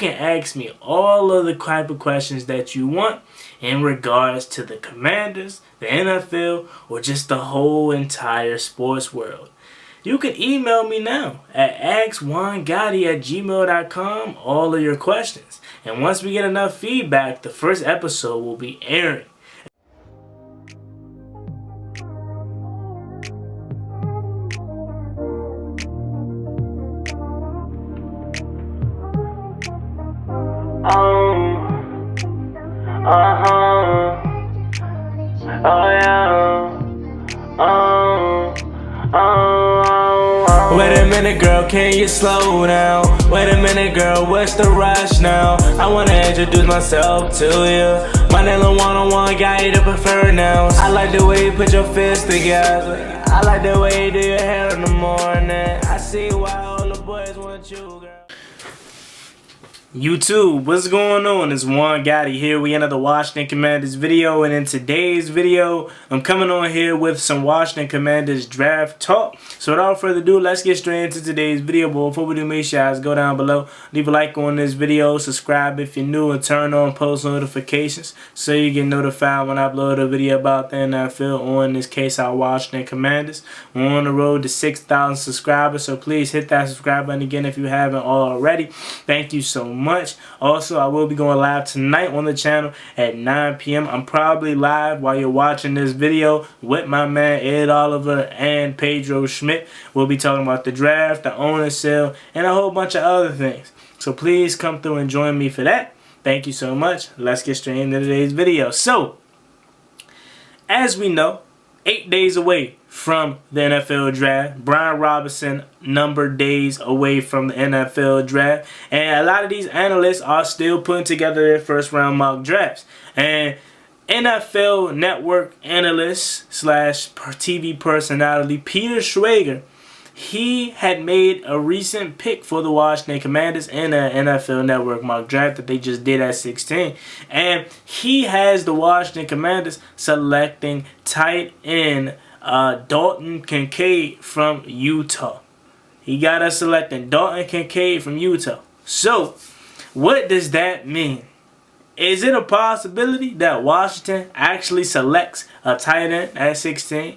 can ask me all of the type of questions that you want in regards to the Commanders, the NFL, or just the whole entire sports world. You can email me now at juangottibusiness@gmail.com all of your questions. And once we get enough feedback, the first episode will be airing. Wait a minute, girl, can you slow down? Wait a minute, girl, what's the rush now? I wanna introduce myself to you. My name is one-on-one guy, to prefer nouns. I like the way you put your fists together. I like the way you do your hair in the morning. I see why all the boys want you, girl. YouTube, what's going on? It's Juan Gotti here. We another Washington Commanders video, and in today's video, I'm coming on here with some Washington Commanders draft talk. So without further ado, let's get straight into today's video. But before we do, make sure you guys go down below, leave a like on this video, subscribe if you're new, and turn on post notifications so you get notified when I upload a video about the NFL, or in this case, our Washington Commanders. We're on the road to 6,000 subscribers, so please hit that subscribe button again if you haven't already. Thank you so much. Also, I will be going live tonight on the channel at 9 p.m. I'm probably live while you're watching this video with my man Ed Oliver and Pedro Schmidt. We'll be talking about the draft, the owner sale, and a whole bunch of other things. So please come through and join me for that. Thank you so much. Let's get straight into today's video. So, as we know, 8 days away from the NFL draft. Brian Robinson numbered days away from the NFL draft. And a lot of these analysts are still putting together their first round mock drafts. And NFL Network analyst slash TV personality Peter Schrager, he had made a recent pick for the Washington Commanders in an NFL Network mock draft that they just did at 16. And he has the Washington Commanders selecting tight end Dalton Kincaid from Utah. He got us selecting Dalton Kincaid from Utah. So, what does that mean? Is it a possibility that Washington actually selects a tight end at 16?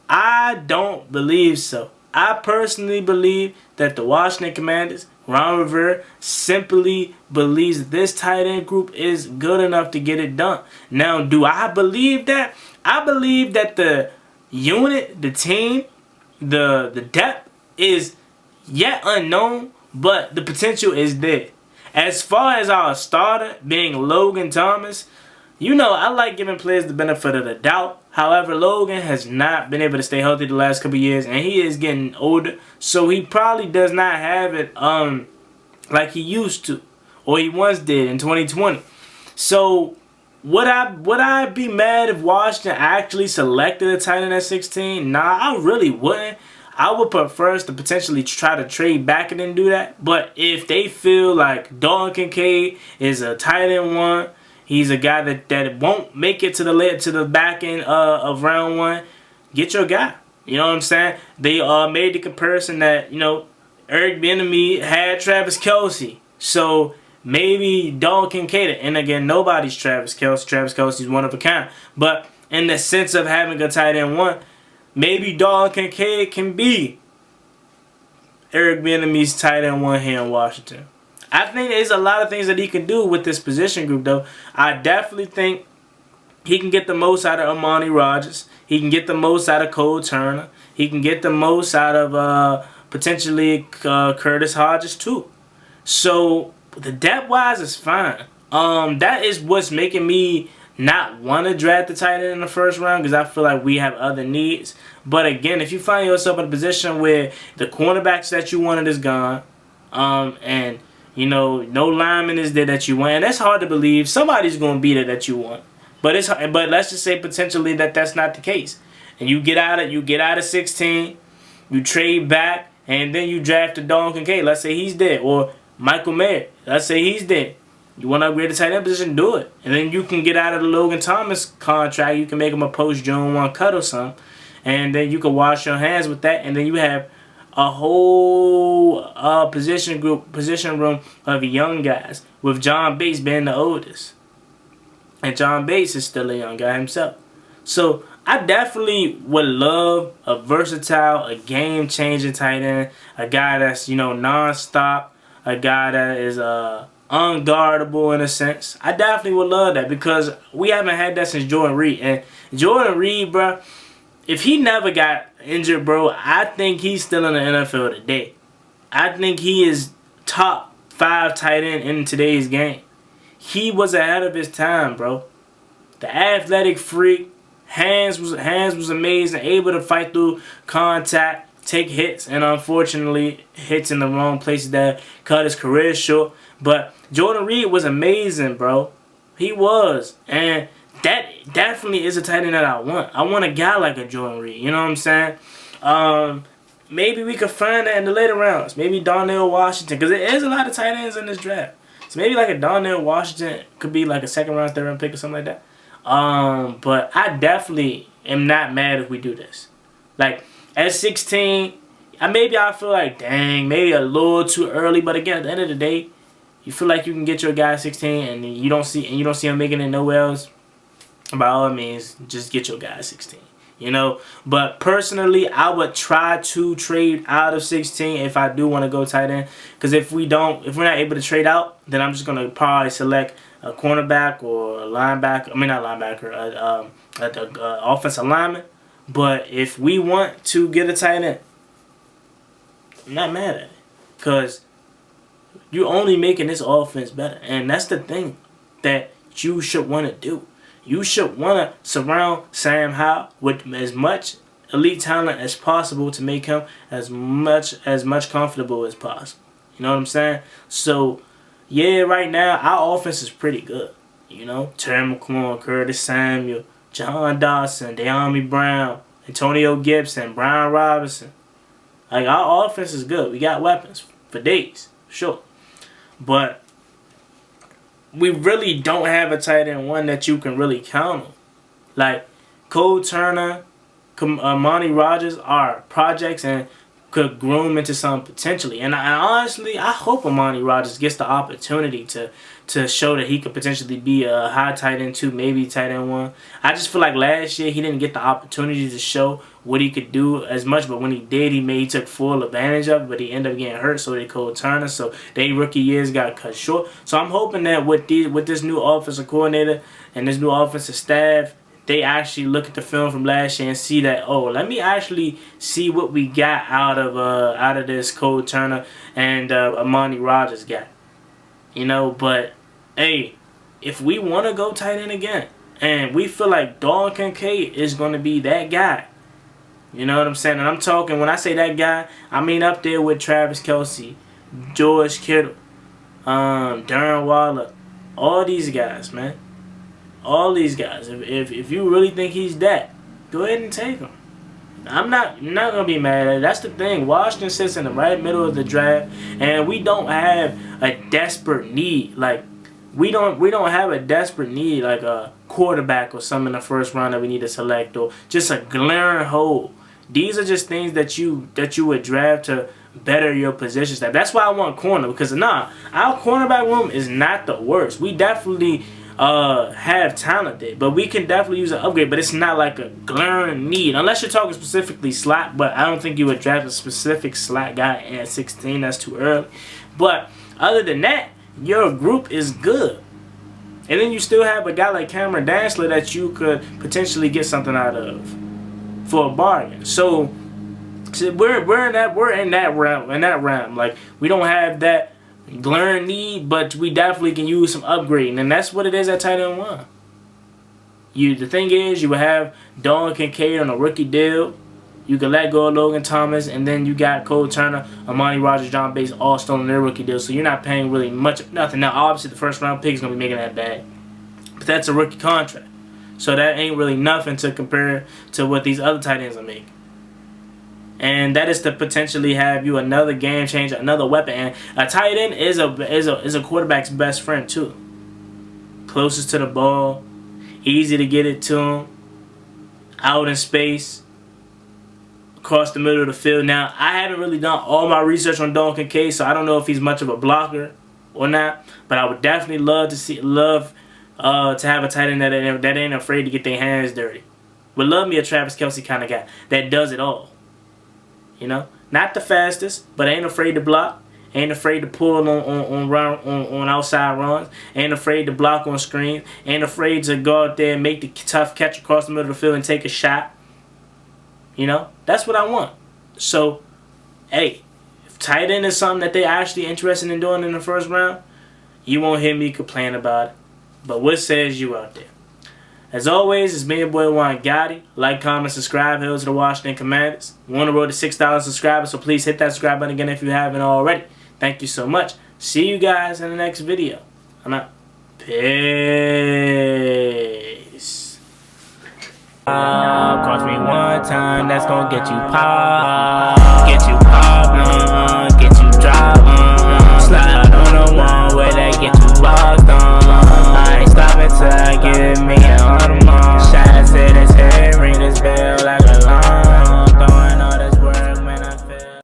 I don't believe so. I personally believe that the Washington Commanders, Ron Rivera, simply believes that this tight end group is good enough to get it done. Now, do I believe that? I believe that the unit, the team, the depth is yet unknown, but the potential is there. As far as our starter being Logan Thomas, you know, I like giving players the benefit of the doubt. However, Logan has not been able to stay healthy the last couple years, and he is getting older, so he probably does not have it like he used to, or he once did in 2020. So, would I be mad if Washington actually selected a tight end at 16? Nah, I really wouldn't. I would prefer us to potentially try to trade back and then do that. But if they feel like Dalton Kincaid is a tight end one, he's a guy that won't make it to the back end of round one, get your guy. You know what I'm saying? They made the comparison that, you know, Eric Bieniemy had Travis Kelce. So maybe Dalton Kincaid, and again, nobody's Travis Kelce. Travis Kelce's one of a kind. But in the sense of having a tight end one, maybe Dalton Kincaid can be Eric Bieniemy's tight end one here in Washington. I think there's a lot of things that he can do with this position group, though. I definitely think he can get the most out of Amani Rodgers. He can get the most out of Cole Turner. He can get the most out of potentially Curtis Hodges, too. So, the depth-wise is fine. That is what's making me not want to draft the tight end in the first round, because I feel like we have other needs. But again, if you find yourself in a position where the cornerbacks that you wanted is gone, and you know, no lineman is there that you want, and that's hard to believe. Somebody's going to be there that you want, but let's just say potentially that's not the case. And you get out of 16, you trade back, and then you draft a Dalton Kincaid. Let's say he's there, or Michael Mayer. Let's say he's there. You want to upgrade the tight end position, do it. And then you can get out of the Logan Thomas contract. You can make him a post-June 1 cut or something. And then you can wash your hands with that. And then you have a whole position room of young guys, with John Bates being the oldest. And John Bates is still a young guy himself. So I definitely would love a versatile, a game-changing tight end, a guy that's, you know, non-stop, a guy that is unguardable in a sense. I definitely would love that, because we haven't had that since Jordan Reed. And Jordan Reed, bro, if he never got injured, bro, I think he's still in the NFL today. I think he is top 5 tight end in today's game. He was ahead of his time, bro. The athletic freak, hands was amazing, able to fight through contact, take hits, and unfortunately hits in the wrong places that cut his career short. But Jordan Reed was amazing, bro. He was. And that definitely is a tight end that I want. I want a guy like a Jordan Reed. You know what I'm saying? Maybe we could find that in the later rounds. Maybe Darnell Washington, because there is a lot of tight ends in this draft. So maybe like a Darnell Washington could be like a 2nd round, 3rd round pick or something like that. But I definitely am not mad if we do this. Like at 16, maybe I feel like, dang, maybe a little too early. But again, at the end of the day, you feel like you can get your guy at 16, and you don't see him making it nowhere else. By all means, just get your guy at 16. You know, but personally, I would try to trade out of 16 if I do want to go tight end. Because if we're not able to trade out, then I'm just gonna probably select a cornerback or a linebacker. I mean, not linebacker, offensive lineman. But if we want to get a tight end, I'm not mad at it, because you're only making this offense better, and that's the thing that you should want to do. You should want to surround Sam Howell with as much elite talent as possible to make him as much comfortable as possible. You know what I'm saying? So, yeah, right now, our offense is pretty good. You know, Terry McLaurin, Curtis Samuel, John Dodson, De'Ami Brown, Antonio Gibson, Brian Robinson. Like, our offense is good. We got weapons for days, sure. But we really don't have a tight end one that you can really count on. Like, Cole Turner, Monty Rogers are projects and could groom into something potentially. And honestly, I hope Amani Rogers gets the opportunity to show that he could potentially be a high tight end 2, maybe tight end 1. I just feel like last year he didn't get the opportunity to show what he could do as much, but when he did, he took full advantage of it, but he ended up getting hurt, so they Cole Turner. So their rookie years got cut short. So I'm hoping that with this new offensive coordinator and this new offensive staff, they actually look at the film from last year and see that, oh, let me actually see what we got out of this Cole Turner and Amani Rogers guy. You know, but hey, if we want to go tight end again, and we feel like Dalton Kincaid is going to be that guy, you know what I'm saying? And I'm talking, when I say that guy, I mean up there with Travis Kelce, George Kittle, Darren Waller, all these guys, man. All these guys. If you really think he's that, go ahead and take him. I'm not gonna be mad at it. That's the thing. Washington sits in the right middle of the draft, and we don't have a desperate need. Like we don't have a desperate need like a quarterback or something in the first round that we need to select, or just a glaring hole. These are just things that you would draft to better your position staff. That's why I want corner, because our cornerback room is not the worst. We definitely have talent there, but we can definitely use an upgrade, but it's not like a glaring need, unless you're talking specifically slot. But I don't think you would draft a specific slot guy at 16. That's too early. But other than that, your group is good, and then you still have a guy like Cameron Dantzler that you could potentially get something out of for a bargain. So we're in that realm. Like, we don't have that glaring need, but we definitely can use some upgrading, and that's what it is at tight end 1. The thing is, you would have Dalton Kincaid on a rookie deal. You can let go of Logan Thomas, and then you got Cole Turner, Amani Rogers, John Bates, all still on their rookie deal. So you're not paying really much of nothing. Now, obviously, the first round pick is gonna be making that bag, but that's a rookie contract, so that ain't really nothing to compare to what these other tight ends are making. And that is to potentially have you another game changer, another weapon. And a tight end is a quarterback's best friend too. Closest to the ball, easy to get it to him, out in space. across the middle of the field. Now, I haven't really done all my research on Dalton Kincaid, so I don't know if he's much of a blocker or not. But I would definitely love to have a tight end that ain't afraid to get their hands dirty. Would love me a Travis Kelce kind of guy that does it all. You know, not the fastest, but ain't afraid to block. Ain't afraid to pull on outside runs. Ain't afraid to block on screens. Ain't afraid to go out there and make the tough catch across the middle of the field and take a shot. You know, that's what I want. So, hey, if tight end is something that they're actually interested in doing in the first round, you won't hear me complain about it. But what says you out there? As always, it's me, your boy Juan Gotti. Like, comment, subscribe. Hail to the Washington Commanders. We're on the road to 6,000 subscribers, so please hit that subscribe button again if you haven't already. Thank you so much. See you guys in the next video. I'm out. Peace. Cost me one time, that's gonna get you popped. Get you popped.